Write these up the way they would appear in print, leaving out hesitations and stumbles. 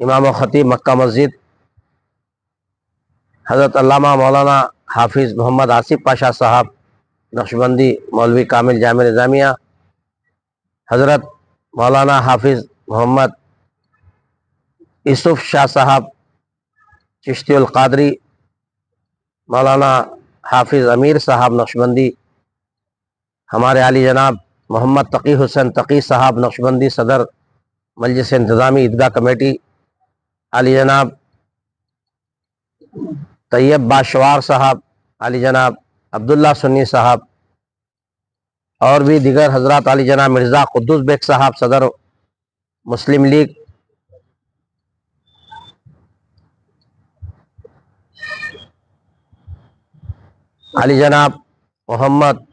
امام و خطیب مکہ مسجد حضرت علامہ مولانا حافظ محمد آصف پاشا صاحب نقشبندی مولوی کامل جامع نظامیہ، حضرت مولانا حافظ محمد یوسف شاہ صاحب چشتی القادری، مولانا حافظ امیر صاحب نقشبندی، ہمارے عالی جناب محمد تقی حسین تقی صاحب نقشبندی صدر مجلس انتظامی عیدگاہ کمیٹی، عالی جناب طیب باشوار صاحب، عالی جناب عبداللہ سنی صاحب، اور بھی دیگر حضرات، عالی جناب مرزا قدوس بیگ صاحب صدر مسلم لیگ، علی جناب محمد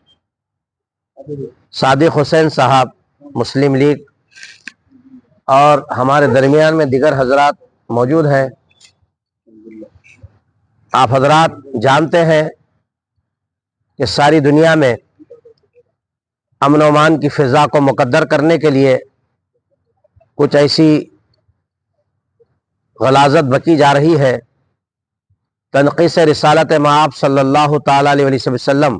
صادق حسین صاحب مسلم لیگ، اور ہمارے درمیان میں دیگر حضرات موجود ہیں۔ آپ حضرات جانتے ہیں کہ ساری دنیا میں امن و امان کی فضا کو مقدر کرنے کے لیے کچھ ایسی غلاظت بکی جا رہی ہے۔ تنقیص رسالت مآب صلی اللہ تعالیٰ علیہ وسلم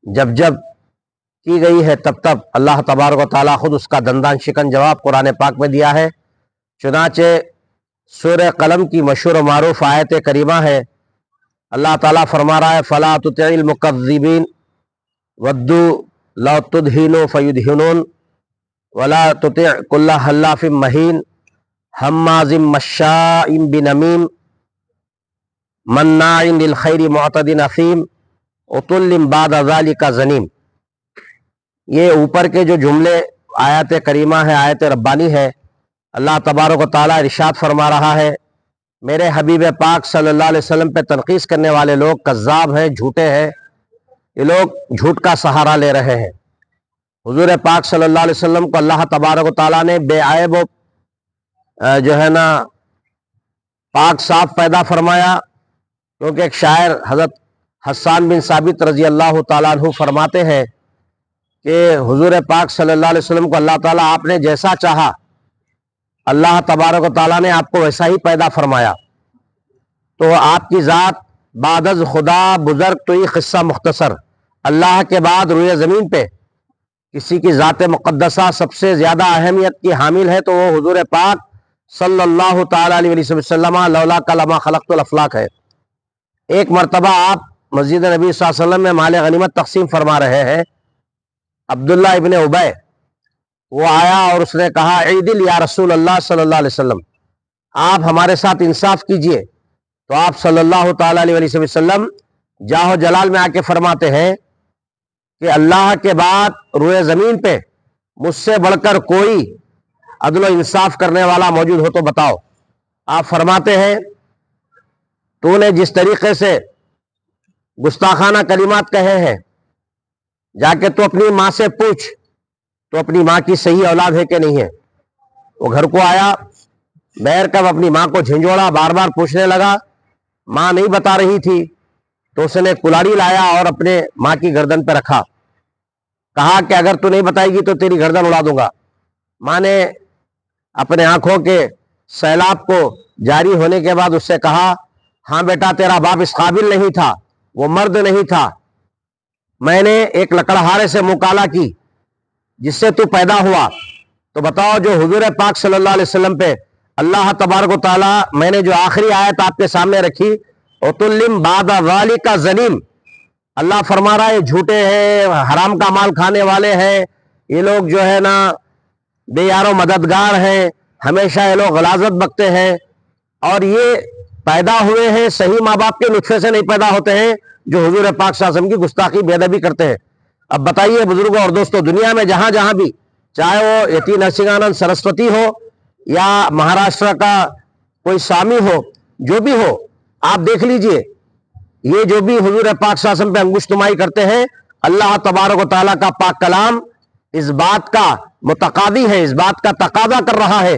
جب جب کی گئی ہے، تب تب اللہ تبارک و تعالیٰ خود اس کا دندان شکن جواب قرآن پاک میں دیا ہے۔ چنانچہ سورہ قلم کی مشہور و معروف آیت کریمہ ہے، اللہ تعالیٰ فرما رہا ہے فَلَا تُطِعِ الْمُكَذِّبِينَ وَدُّوا لَوْ تُدْهِنُوا فَيُدْهِنُونَ وَلَا تُطِعْ كُلَّ حَلَّافٍ مَّهِينٍ ہمازٍ مشاء بنمیم مناع للخیر معتد اثیم عتل بعد ذلک زنیم۔ یہ اوپر کے جو جملے آیت کریمہ ہے، آیت ربانی ہے، اللہ تبارک و تعالیٰ ارشاد فرما رہا ہے میرے حبیب پاک صلی اللہ علیہ وسلم پہ تنقیص کرنے والے لوگ کذاب ہیں، جھوٹے ہیں، یہ لوگ جھوٹ کا سہارا لے رہے ہیں۔ حضور پاک صلی اللہ علیہ وسلم کو اللہ تبارک و تعالیٰ نے بے عیب و جو ہے نا پاک صاف پیدا فرمایا، کیونکہ ایک شاعر حضرت حسان بن ثابت رضی اللہ تعالیٰ عنہ فرماتے ہیں کہ حضور پاک صلی اللہ علیہ وسلم کو اللہ تعالیٰ آپ نے جیسا چاہا، اللہ تبارک و تعالیٰ نے آپ کو ویسا ہی پیدا فرمایا۔ تو آپ کی ذات بعد از خدا بزرگ تو یہ قصہ مختصر، اللہ کے بعد روئے زمین پہ کسی کی ذات مقدسہ سب سے زیادہ اہمیت کی حامل ہے تو وہ حضور پاک صلی اللہ تعالیٰ علیہ وسلم لولا لما خلقت الافلاق ہے۔ ایک مرتبہ آپ مسجد نبی صلی اللہ علیہ وسلم میں مال غنیمت تقسیم فرما رہے ہیں، عبداللہ ابن ابی وہ آیا اور اس نے کہا عیدل یا رسول اللہ صلی اللہ علیہ وسلم، آپ ہمارے ساتھ انصاف کیجئے۔ تو آپ صلی اللہ تعالیٰ علیہ وسلم جاہ و جلال میں آ کے فرماتے ہیں کہ اللہ کے بعد روئے زمین پہ مجھ سے بڑھ کر کوئی عدل و انصاف کرنے والا موجود ہو تو بتاؤ۔ آپ فرماتے ہیں تو نے جس طریقے سے گستاخانہ کلمات کہے ہیں، جا کے تو اپنی ماں سے پوچھ تو اپنی ماں کی صحیح اولاد ہے کہ نہیں ہے۔ وہ گھر کو آیا، بیر کب اپنی ماں کو جھنجھوڑا، بار بار پوچھنے لگا، ماں نہیں بتا رہی تھی تو اس نے کلاڑی لایا اور اپنے ماں کی گردن پہ رکھا، کہا کہ اگر تو نہیں بتائے گی تو تیری گردن اڑا دوں گا۔ ماں نے اپنے آنکھوں کے سیلاب کو جاری ہونے کے بعد اس سے کہا ہاں بیٹا تیرا باپ اس قابل نہیں تھا، وہ مرد نہیں تھا، میں نے ایک لکڑہارے سے مکالا کی جس سے تو پیدا ہوا۔ تو بتاؤ جو حضور پاک صلی اللہ علیہ وسلم پہ اللہ تبارک و تعالیٰ میں نے جو آخری آیت آپ کے سامنے رکھی عتلم بعد ذالک زنیم، اللہ فرما رہا ہے جھوٹے ہیں، حرام کا مال کھانے والے ہیں، یہ لوگ جو ہے نا بے یار و مددگار ہیں، ہمیشہ یہ لوگ غلاظت بکتے ہیں، اور یہ پیدا ہوئے ہیں صحیح ماں باپ کے نطفے سے نہیں پیدا ہوتے ہیں جو حضور پاک صلی اللہ علیہ وسلم کی گستاخی بے ادبی کرتے ہیں۔ اب بتائیے بزرگوں اور دوستوں، دنیا میں جہاں جہاں بھی، چاہے وہ یتی نرسنگانند سرسوتی ہو یا مہاراشٹر کا کوئی سامی ہو، جو بھی ہو، آپ دیکھ لیجئے یہ جو بھی حضور پاک صلی اللہ علیہ وسلم پہ انگشت نمائی کرتے ہیں، اللہ تبارک و تعالیٰ کا پاک کلام اس بات کا متقاضی ہے، اس بات کا تقاضا کر رہا ہے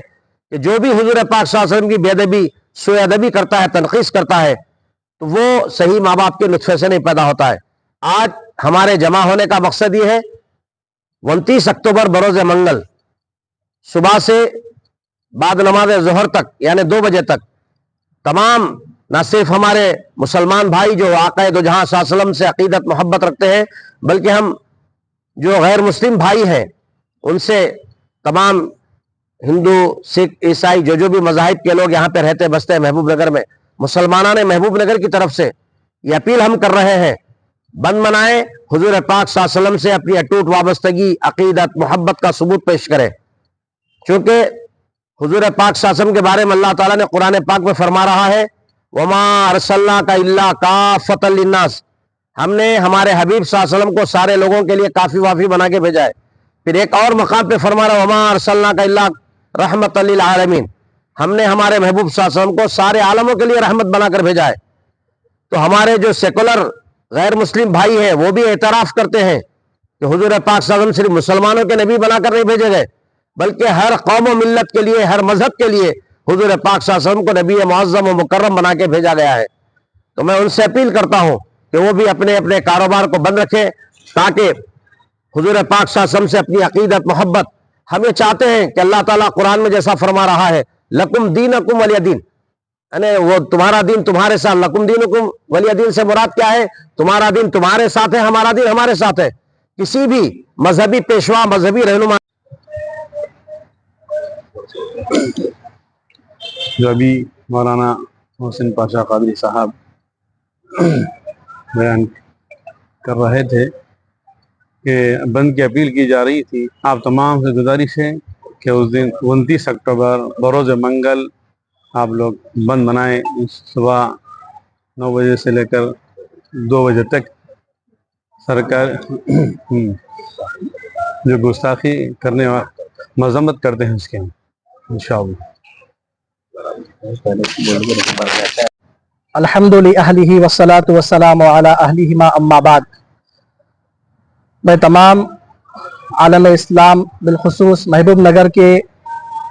کہ جو بھی حضور پاک صلی اللہ علیہ وسلم کی بے ادبی سوء ادبی کرتا ہے، تنقیص کرتا ہے، تو وہ صحیح ماں باپ کے نطفے سے نہیں پیدا ہوتا ہے۔ آج ہمارے جمع ہونے کا مقصد یہ ہے 29 اکتوبر بروز منگل صبح سے بعد نماز ظہر تک یعنی 2 بجے تک تمام نہ صرف ہمارے مسلمان بھائی جو آقا دو جہاں صلی اللہ علیہ وسلم سے عقیدت محبت رکھتے ہیں، بلکہ ہم جو غیر مسلم بھائی ہیں ان سے تمام ہندو، سکھ، عیسائی جو بھی مذاہب کے لوگ یہاں پہ رہتے بستے ہیں محبوب نگر میں، مسلمانان محبوب نگر کی طرف سے یہ اپیل ہم کر رہے ہیں، بند منائیں، حضور پاک صلی اللہ علیہ وسلم سے اپنی اٹوٹ وابستگی، عقیدت محبت کا ثبوت پیش کریں، چونکہ حضور پاک صلی اللہ علیہ وسلم کے بارے میں اللہ تعالیٰ نے قرآن پاک میں فرما رہا ہے وَمَا أَرْسَلْنَاكَ إِلَّا كَافَّةً لِلنَّاسِ، ہم نے ہمارے حبیب صلی اللہ علیہ وسلم کو سارے لوگوں کے لیے کافی وافی بنا کے بھیجا ہے۔ پھر ایک اور مقام پہ فرما رہا وَمَا أَرْسَلْنَاكَ إِلَّا رَحْمَةً لِلْعَالَمِينَ، ہم نے ہمارے محبوب صلی اللہ علیہ وسلم کو سارے عالموں کے لیے رحمت بنا کر بھیجا ہے۔ تو ہمارے جو سیکولر غیر مسلم بھائی ہیں وہ بھی اعتراف کرتے ہیں کہ حضور پاک صلی اللہ علیہ وسلم صرف مسلمانوں کے نبی بنا کر نہیں بھیجے گئے، بلکہ ہر قوم و ملت کے لیے، ہر مذہب کے لیے حضور پاک صلی اللہ علیہ وسلم کو نبی معظم و مکرم بنا کے بھیجا گیا ہے۔ تو میں ان سے اپیل کرتا ہوں کہ وہ بھی اپنے اپنے کاروبار کو بند رکھیں، تاکہ حضور پاک صلی اللہ علیہ وسلم سے اپنی عقیدت محبت، ہم یہ چاہتے ہیں کہ اللہ تعالیٰ قرآن میں جیسا فرما رہا ہے لکم دینکم ولی دین، یعنی وہ تمہارا دین تمہارے ساتھ، لکم دینکم ولی دین سے مراد کیا ہے؟ تمہارا دین تمہارے ساتھ ہے، ہمارا دین ہمارے ساتھ ہے۔ کسی بھی مذہبی پیشوا، مذہبی رہنما جو ابھی مولانا محسن پاشا قادری صاحب بیان کر رہے تھے کہ بند کی اپیل کی جا رہی تھی، آپ تمام سے گزارش ہے کہ اس دن 29 اکتوبر بروز منگل آپ لوگ بند منائیں، صبح 9 بجے سے لے کر 2 بجے تک۔ سرکار جو گستاخی کرنے والا مذمت کرتے ہیں اس کے ہم انشاءاللہ۔ الحمد للہ والصلاة والسلام علی اہلہما اما بعد۔ میں تمام عالم اسلام بالخصوص محبوب نگر کے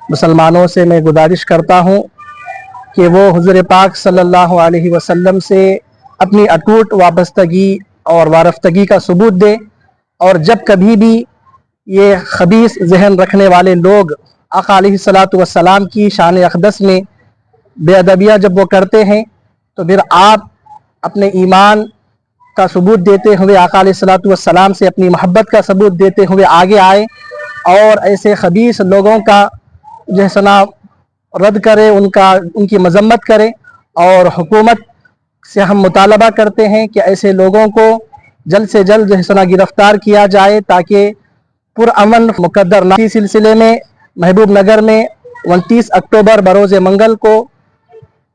مسلمانوں سے میں گزارش کرتا ہوں کہ وہ حضور پاک صلی اللہ علیہ وسلم سے اپنی اٹوٹ وابستگی اور وارفتگی کا ثبوت دے، اور جب کبھی بھی یہ خبیث ذہن رکھنے والے لوگ آقا علیہ الصلاۃ والسلام کی شان اقدس میں بے ادبیہ جب وہ کرتے ہیں تو پھر آپ اپنے ایمان کا ثبوت دیتے ہوئے، آقا علیہ الصلاۃ والسلام سے اپنی محبت کا ثبوت دیتے ہوئے آگے آئے اور ایسے خبیث لوگوں کا جو ہے سنا رد کرے، ان کی مذمت کرے، اور حکومت سے ہم مطالبہ کرتے ہیں کہ ایسے لوگوں کو جلد سے جلد جو ہے سنا گرفتار کیا جائے تاکہ پرامن مقدر نہ۔ اسی سلسلے میں محبوب نگر میں 29 اکتوبر بروز منگل کو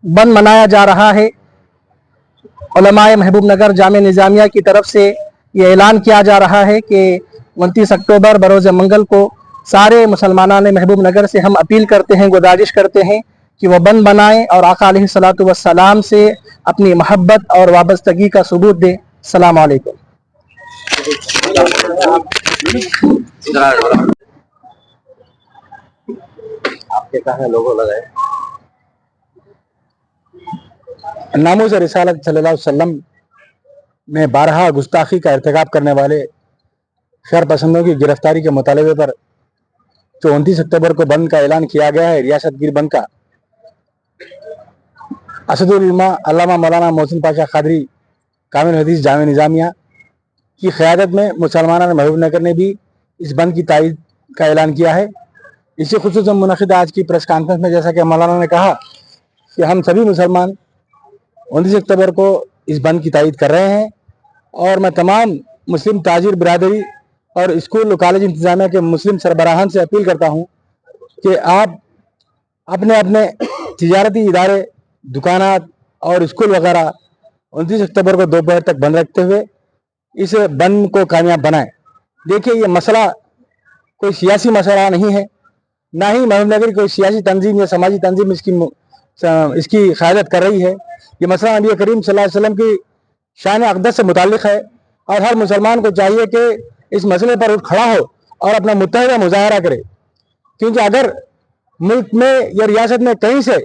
بند منایا جا رہا ہے۔ علماء محبوب نگر جامع نظامیہ کی طرف سے یہ اعلان کیا جا رہا ہے کہ 29 اکتوبر بروز منگل کو سارے مسلمانان محبوب نگر سے ہم اپیل کرتے ہیں، گزارش کرتے ہیں کہ وہ بند بنائیں اور آقا علیہ الصلاۃ والسلام سے اپنی محبت اور وابستگی کا ثبوت دیں۔ السلام علیکم۔ ناموس رسالت صلی اللہ علیہ وسلم میں بارہا گستاخی کا ارتکاب کرنے والے شر پسندوں کی گرفتاری کے مطالبے پر جو 29 اکتوبر کو بند کا اعلان کیا گیا ہے، ریاست گیر بند کا، اسد العلماء علامہ مولانا محسن پاشا قادری کامل حدیث جامع نظامیہ کی قیادت میں مسلمانان محبوب نگر نے بھی اس بند کی تائید کا اعلان کیا ہے۔ اسی خصوصاً منعقدہ آج کی پریس کانفرنس میں جیسا کہ مولانا نے کہا کہ ہم سبھی مسلمان 29 اکتوبر کو اس بند کی تائید کر رہے ہیں، اور میں تمام مسلم تاجر برادری اور اسکول و کالج انتظامیہ کے مسلم سربراہان سے اپیل کرتا ہوں کہ آپ اپنے اپنے تجارتی ادارے، دکانات اور اسکول وغیرہ 29 اکتوبر کو دوپہر تک بند رکھتے ہوئے اس بند کو کامیاب بنائیں۔ دیکھیے، یہ مسئلہ کوئی سیاسی مسئلہ نہیں ہے، نہ ہی محبوب نگر کی کوئی سیاسی تنظیم یا سماجی تنظیم اس کی قیادت کر رہی ہے۔ یہ مسئلہ نبی کریم صلی اللہ علیہ وسلم کی شان اقدس سے متعلق ہے، اور ہر مسلمان کو چاہیے کہ اس مسئلے پر اٹھ کھڑا ہو اور اپنا متحدہ مظاہرہ کرے، کیونکہ اگر ملک میں یا ریاست میں کہیں سے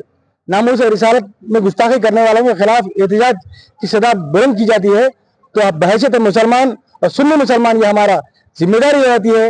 ناموس رسالت میں گستاخی کرنے والوں کے خلاف احتجاج کی صدا بلند کی جاتی ہے تو اب بحیثیت مسلمان اور سنی مسلمان یہ ہمارا ذمہ داری رہتی ہے